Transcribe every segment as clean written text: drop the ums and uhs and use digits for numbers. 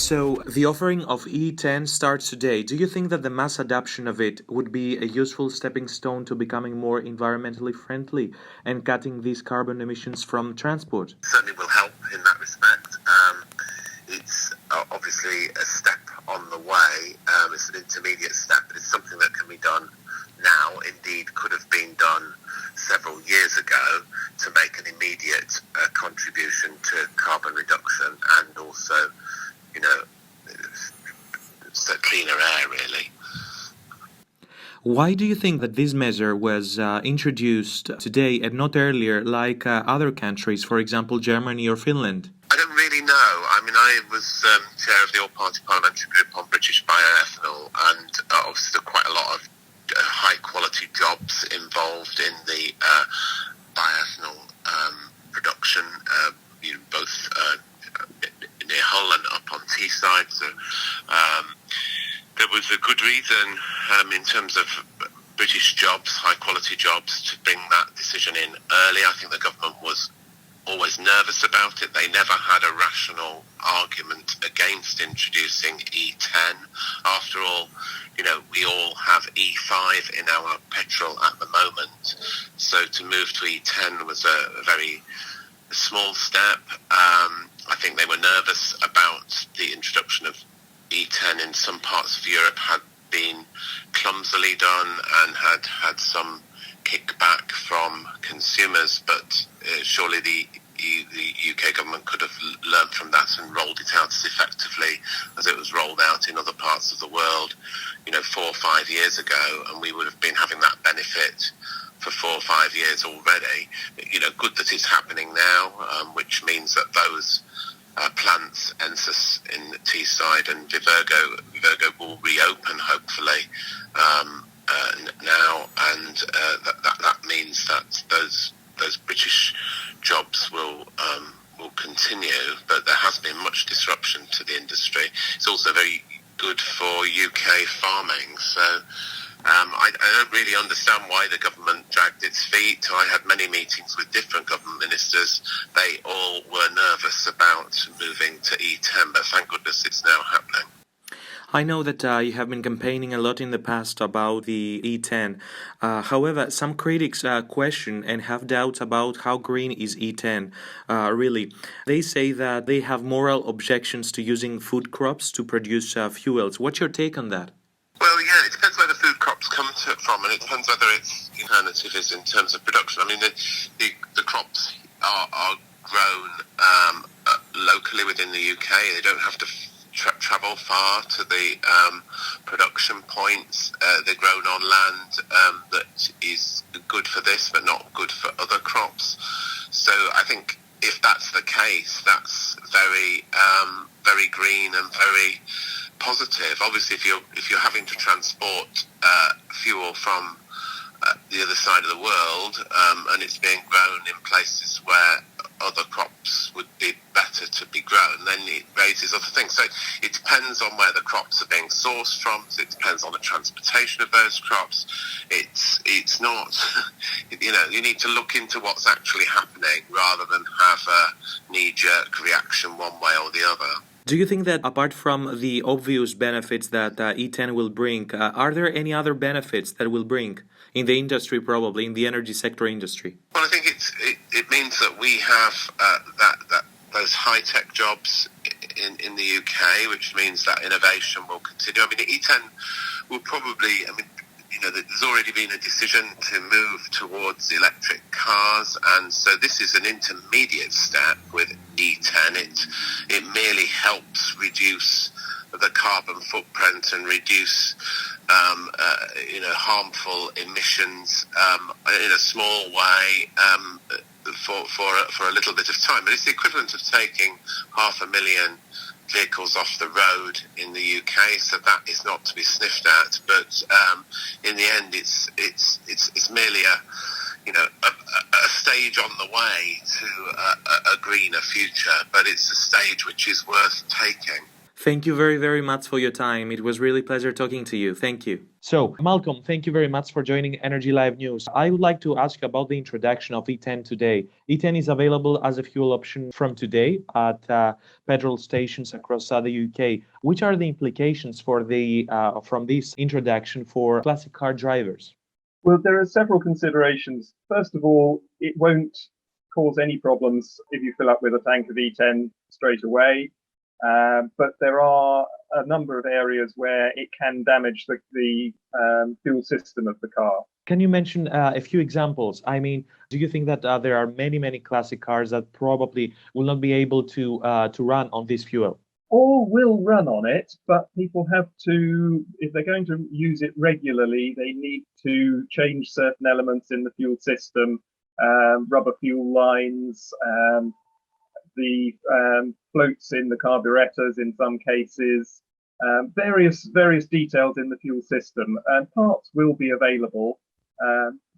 So, the offering of E10 starts today. Do you think that the mass adoption of it would be a useful stepping stone to becoming more environmentally friendly and cutting these carbon emissions from transport? Certainly will help in that respect. It's obviously a step on the way. It's an intermediate step, but it's something that can be done now. Indeed, could have been done several years ago to make an immediate contribution to carbon reduction and also, cleaner air, really. Why do you think that this measure was introduced today and not earlier, like other countries, for example, Germany or Finland? I don't really know. I mean, I was chair of the All-Party Parliamentary Group on British bioethanol, and obviously there are quite a lot of high-quality jobs involved in the bioethanol production, both near Hull and up on Teesside. So there was a good reason in terms of British jobs, high-quality jobs, to bring that decision in early. I think the government was always nervous about it. They never had a rational argument against introducing E10. After all, we all have E5 in our petrol at the moment. So to move to E10 was a very small step. I think they were nervous about the introduction of E10 in some parts of Europe had been clumsily done and had some kickback from consumers, but surely the UK government could have learned from that and rolled it out as effectively as it was rolled out in other parts of the world, 4 or 5 years ago, and we would have been having that benefit for 4 or 5 years already. Good that it's happening now, which means that those plants, Ensis in Teesside and Vivergo will reopen hopefully now, and that means that those British jobs will continue, but there has been much disruption to the industry. It's also very good for UK farming, so I don't really understand why the government dragged its feet. I had many meetings with different government ministers. They all were nervous about moving to E10, but thank goodness it's now happening. I know that you have been campaigning a lot in the past about the E10. However, some critics question and have doubts about how green is E10, really. They say that they have moral objections to using food crops to produce fuels. What's your take on that? Well, yeah, it depends where the food crops come from, and it depends whether its alternative is in terms of production. I mean, the crops are grown locally within the UK. They don't have to travel far to the production points. They're grown on land that is good for this but not good for other crops. So I think if that's the case, that's very very green and very positive. Obviously, if you're having to transport fuel from the other side of the world and it's being grown in places where other crops would be better to be grown, then it raises other things. So it depends on where the crops are being sourced from. It depends on the transportation of those crops. It's not, you need to look into what's actually happening rather than have a knee-jerk reaction one way or the other. Do you think that apart from the obvious benefits that E10 will bring, are there any other benefits that will bring in the industry, probably in the energy sector industry? Well, I think it means that we have those high-tech jobs in the UK, which means that innovation will continue. I mean, E10 will probably, there's already been a decision to move towards electric cars, and so this is an intermediate step with E10. It merely helps reduce the carbon footprint and reduce harmful emissions in a small way for a little bit of time. But it's the equivalent of taking 500,000 vehicles off the road in the UK, so that is not to be sniffed at. But in the end, it's merely a stage on the way to a greener future. But it's a stage which is worth taking. Thank you very, very much for your time. It was really a pleasure talking to you. Thank you. So, Malcolm, thank you very much for joining Energy Live News. I would like to ask about the introduction of E10 today. E10 is available as a fuel option from today at petrol stations across the UK. Which are the implications for the from this introduction for classic car drivers? Well, there are several considerations. First of all, it won't cause any problems if you fill up with a tank of E10 straight away. But there are a number of areas where it can damage the fuel system of the car. Can you mention a few examples? I mean, do you think that there are many, many classic cars that probably will not be able to run on this fuel? All will run on it, but people have to, if they're going to use it regularly, they need to change certain elements in the fuel system, rubber fuel lines, the floats in the carburetors in some cases, various details in the fuel system. And parts will be available,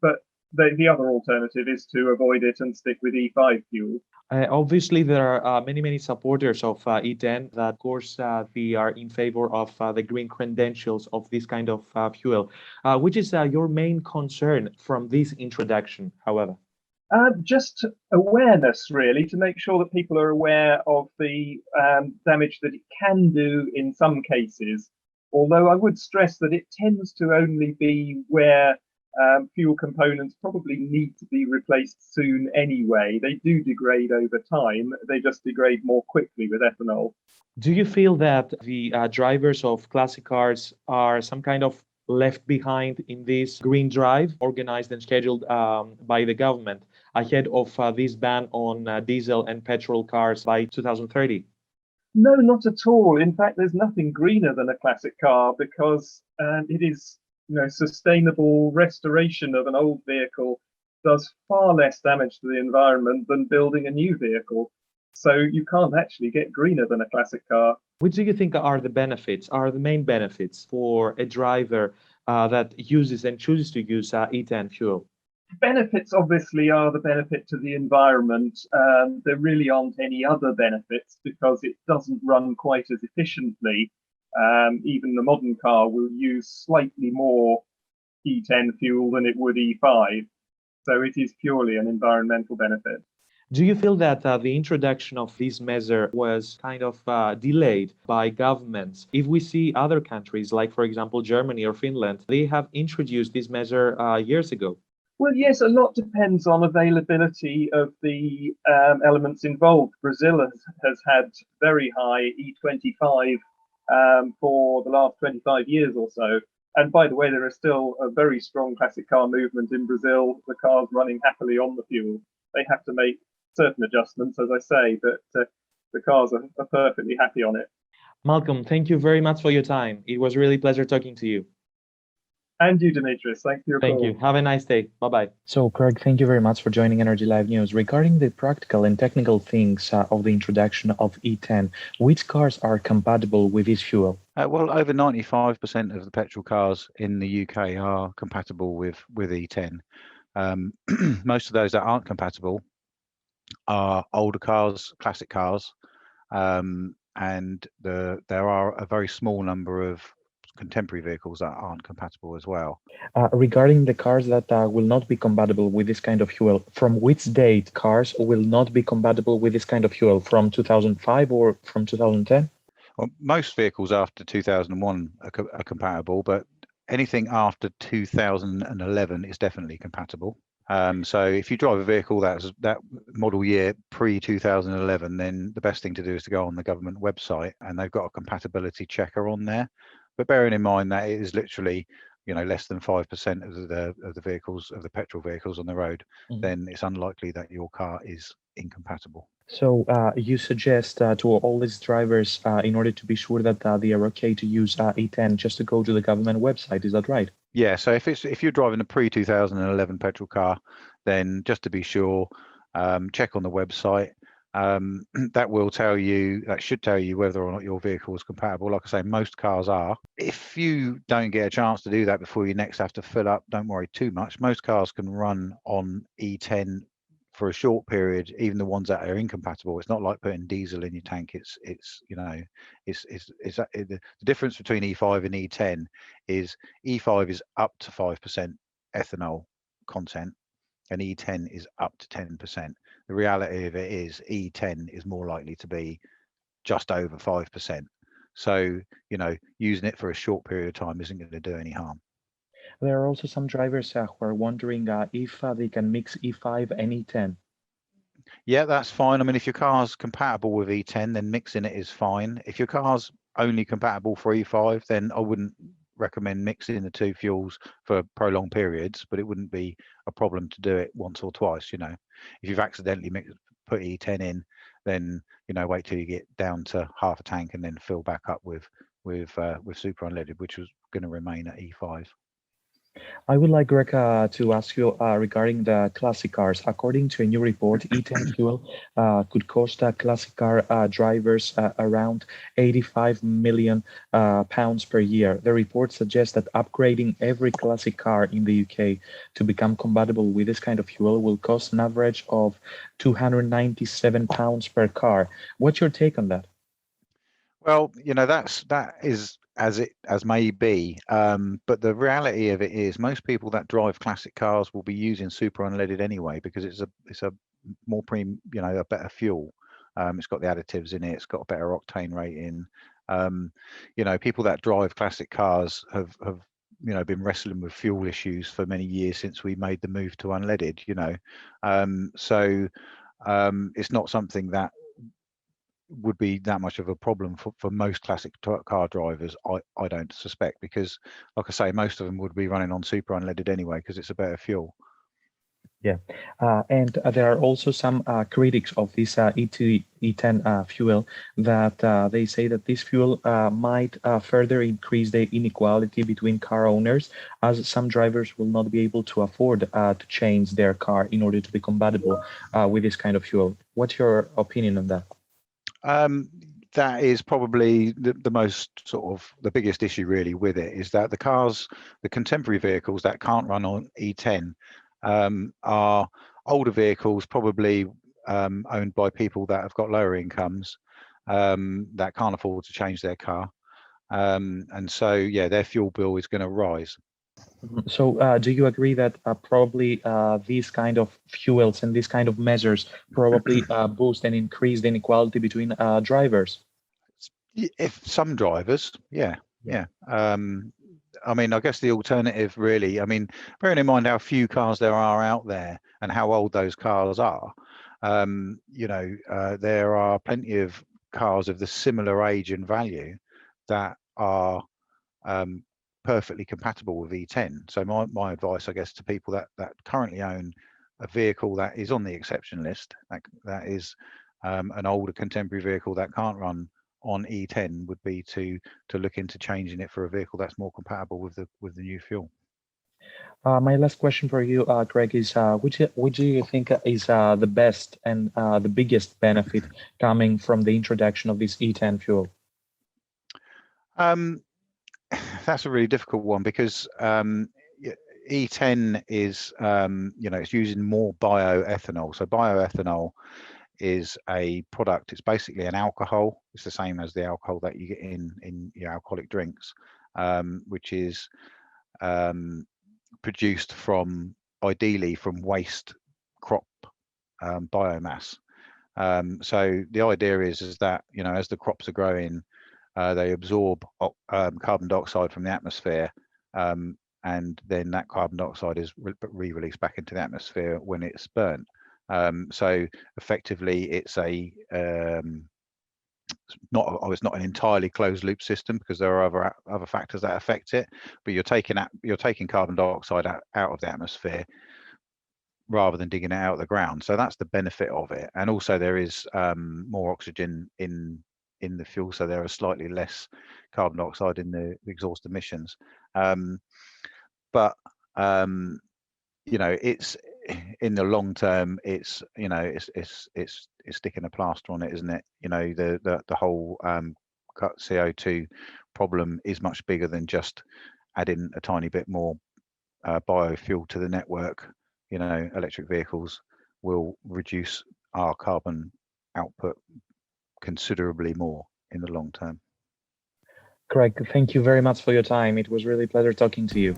but the other alternative is to avoid it and stick with E5 fuel. Obviously, there are many, many supporters of E10 that, of course, they are in favor of the green credentials of this kind of fuel. Which is your main concern from this introduction, however? Just awareness, really, to make sure that people are aware of the damage that it can do in some cases. Although I would stress that it tends to only be where fuel components probably need to be replaced soon anyway. They do degrade over time. They just degrade more quickly with ethanol. Do you feel that the drivers of classic cars are some kind of left behind in this green drive organized and scheduled by the government ahead of this ban on diesel and petrol cars by 2030? No, not at all. In fact, there's nothing greener than a classic car because it is, sustainable restoration of an old vehicle does far less damage to the environment than building a new vehicle. So you can't actually get greener than a classic car. Which do you think are the main benefits for a driver that uses and chooses to use E10 fuel? Benefits obviously are the benefit to the environment. There really aren't any other benefits because it doesn't run quite as efficiently. Even the modern car will use slightly more E10 fuel than it would E5. So it is purely an environmental benefit. Do you feel that the introduction of this measure was kind of delayed by governments? If we see other countries, like, for example, Germany or Finland, they have introduced this measure years ago. Well, yes, a lot depends on availability of the elements involved. Brazil has had very high E25 for the last 25 years or so. And by the way, there is still a very strong classic car movement in Brazil, the cars running happily on the fuel. They have to make certain adjustments, as I say, but the cars are perfectly happy on it. Malcolm, thank you very much for your time. It was really a pleasure talking to you. And you, Demetrius, thanks for your call. Thank you. Have a nice day. Bye-bye. So, Craig, thank you very much for joining Energy Live News. Regarding the practical and technical things of the introduction of E10, which cars are compatible with this fuel? Well, over 95% of the petrol cars in the UK are compatible with E10. Most of those that aren't compatible are older cars, classic cars, and there are a very small number of contemporary vehicles that aren't compatible as well. Regarding the cars that will not be compatible with this kind of fuel, from which date cars will not be compatible with this kind of fuel? From 2005 or from 2010? Well, most vehicles after 2001 are compatible, but anything after 2011 is definitely compatible. So if you drive a vehicle that's that model year pre-2011, then the best thing to do is to go on the government website, and they've got a compatibility checker on there. But bearing in mind that it is literally, less than 5% of the vehicles, of the petrol vehicles on the road, then it's unlikely that your car is incompatible. So you suggest to all these drivers, in order to be sure that they are okay to use E10, just to go to the government website. Is that right? Yeah. So if you're driving a pre-2011 petrol car, then just to be sure, check on the website. That should tell you whether or not your vehicle is compatible. Like I say, most cars are. If you don't get a chance to do that before you next have to fill up, don't worry too much. Most cars can run on E10 for a short period, even the ones that are incompatible, it's not like putting diesel in your tank. It's the difference between E5 and E10 is E5 is up to 5% ethanol content and E10 is up to 10%. The reality of it is E10 is more likely to be just over 5%. So, using it for a short period of time isn't going to do any harm. There are also some drivers who are wondering if they can mix E5 and E10. Yeah, that's fine. I mean, if your car's compatible with E10, then mixing it is fine. If your car's only compatible for E5, then I wouldn't recommend mixing the two fuels for prolonged periods, but it wouldn't be a problem to do it once or twice. If you've accidentally put E10 in, then wait till you get down to half a tank and then fill back up with super unleaded, which was going to remain at E5. I would like, Greg, to ask you regarding the classic cars. According to a new report, E10 fuel could cost classic car drivers around 85 million pounds per year. The report suggests that upgrading every classic car in the UK to become compatible with this kind of fuel will cost an average of 297 pounds per car. What's your take on that? Well, that is as may be, but the reality of it is most people that drive classic cars will be using super unleaded anyway because it's a more a better fuel. It's got the additives in it. It's got a better octane rating. People that drive classic cars have been wrestling with fuel issues for many years since we made the move to unleaded. So it's not something that would be that much of a problem for most classic car drivers. I don't suspect, because like I say, most of them would be running on super unleaded anyway because it's a better fuel. Yeah, and there are also some critics of this E10 fuel that they say that this fuel might further increase the inequality between car owners, as some drivers will not be able to afford to change their car in order to be compatible with this kind of fuel. What's your opinion on that? That is probably the most the biggest issue really with it, is that the contemporary vehicles that can't run on E10 are older vehicles, probably owned by people that have got lower incomes, that can't afford to change their car, and so yeah, their fuel bill is going to rise. So do you agree that probably these kind of fuels and these kind of measures probably boost and increase the inequality between drivers? If some drivers, yeah. I mean, I guess the alternative really, I mean, bearing in mind how few cars there are out there and how old those cars are, there are plenty of cars of the similar age and value that are perfectly compatible with E10. So my advice, I guess, to people that currently own a vehicle that is on the exception list, that is an older contemporary vehicle that can't run on E10, would be to look into changing it for a vehicle that's more compatible with the new fuel. My last question for you, Greg, is which do you think is the best and the biggest benefit coming from the introduction of this E10 fuel? That's a really difficult one, because E10 is it's using more bioethanol. So bioethanol is a product, it's basically an alcohol. It's the same as the alcohol that you get in your alcoholic drinks, which is produced ideally from waste crop biomass. So the idea is that as the crops are growing, they absorb carbon dioxide from the atmosphere, and then that carbon dioxide is re-released back into the atmosphere when it's burnt. So effectively, it's it's not an entirely closed loop system, because there are other factors that affect it. But you're taking carbon dioxide out of the atmosphere rather than digging it out of the ground. So that's the benefit of it. And also there is more oxygen in the fuel, so there are slightly less carbon dioxide in the exhaust emissions. But it's in the long term, it's sticking a plaster on it, isn't it? The whole CO2 problem is much bigger than just adding a tiny bit more biofuel to the network. Electric vehicles, will reduce our carbon output considerably more in the long term. Craig, thank you very much for your time. It was really a pleasure talking to you.